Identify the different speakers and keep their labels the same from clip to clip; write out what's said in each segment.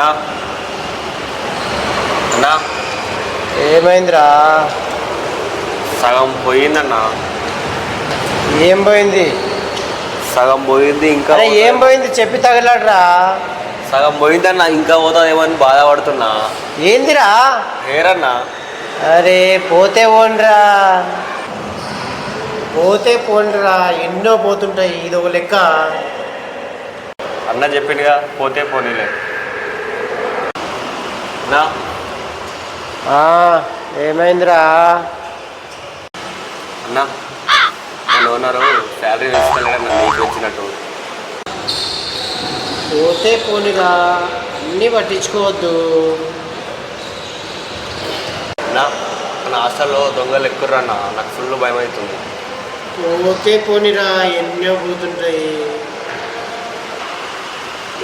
Speaker 1: అన్నా అన్నా
Speaker 2: ఏమైందిరా?
Speaker 1: సగం పోయిందన్నా.
Speaker 2: ఏం పోయింది?
Speaker 1: సగం పోయింది. ఇంకా
Speaker 2: ఏం పోయింది చెప్పి తగలడ్రా.
Speaker 1: సగం పోయిందన్నా, ఇంకా పోతుందేమని బాధపడుతున్నా.
Speaker 2: ఏందిరా?
Speaker 1: ఏరన్నా?
Speaker 2: అరే పోతే పోండ్రా, పోతే పోండ్రా, ఎన్నో పోతుంటాయి, ఇది ఒక లెక్క.
Speaker 1: అన్న చెప్పిందిగా పోతే పోనీలే. నా
Speaker 2: ఏమైందిరా?
Speaker 1: అన్నా మన ఓనరు శాలరీ వేసుకోలేదన్నా, నీకు వచ్చినట్టు.
Speaker 2: పోతే పోనీరా, అన్నీ పట్టించుకోవద్దు.
Speaker 1: అన్నా మన హాస్టల్లో దొంగలు ఎక్కుర్రన్నా, నాకు ఫుల్ భయం అవుతుంది.
Speaker 2: పోతే పోనీరా, ఎన్నో పోతుంటాయి.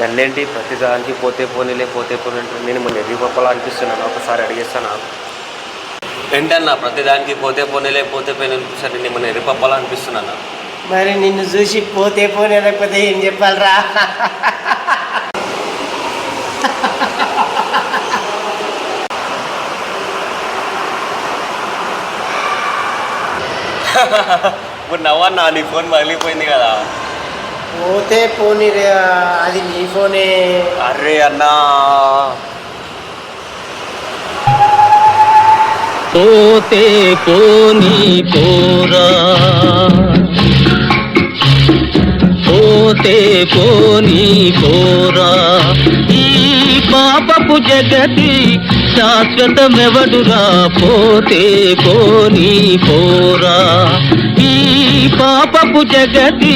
Speaker 1: అన్నేంటి ప్రతిదానికి పోతే పోనీలే పోతే పోనీ అంటే నేను మన ఎర్రి పప్పలా అనిపిస్తున్నాను. ఒకసారి అడిగేస్తానా? ఏంటన్నా ప్రతిదానికి పోతే పోనీలే పోతే పోనీ అనిపిస్తాను, నేను మన ఎర్రి పప్పలా అనిపిస్తున్నానా?
Speaker 2: మరి నిన్ను చూసి పోతే పోనీ లేకపోతే ఏం చెప్పాలరా?
Speaker 1: ఇప్పుడు నవ్వన్నా, నీ ఫోన్ పగిలిపోయింది కదా.
Speaker 2: పోతే పోనీ రే, అది నీ ఫోనే.
Speaker 1: అరే అన్నా
Speaker 3: పోతే పోనీ పోరా, పోతే పోనీ పోరా, ఈ పాపపు జగతి శాశ్వతమెవడురా, పోతే పోనీ పోరా, ఈ పాపపు జగతి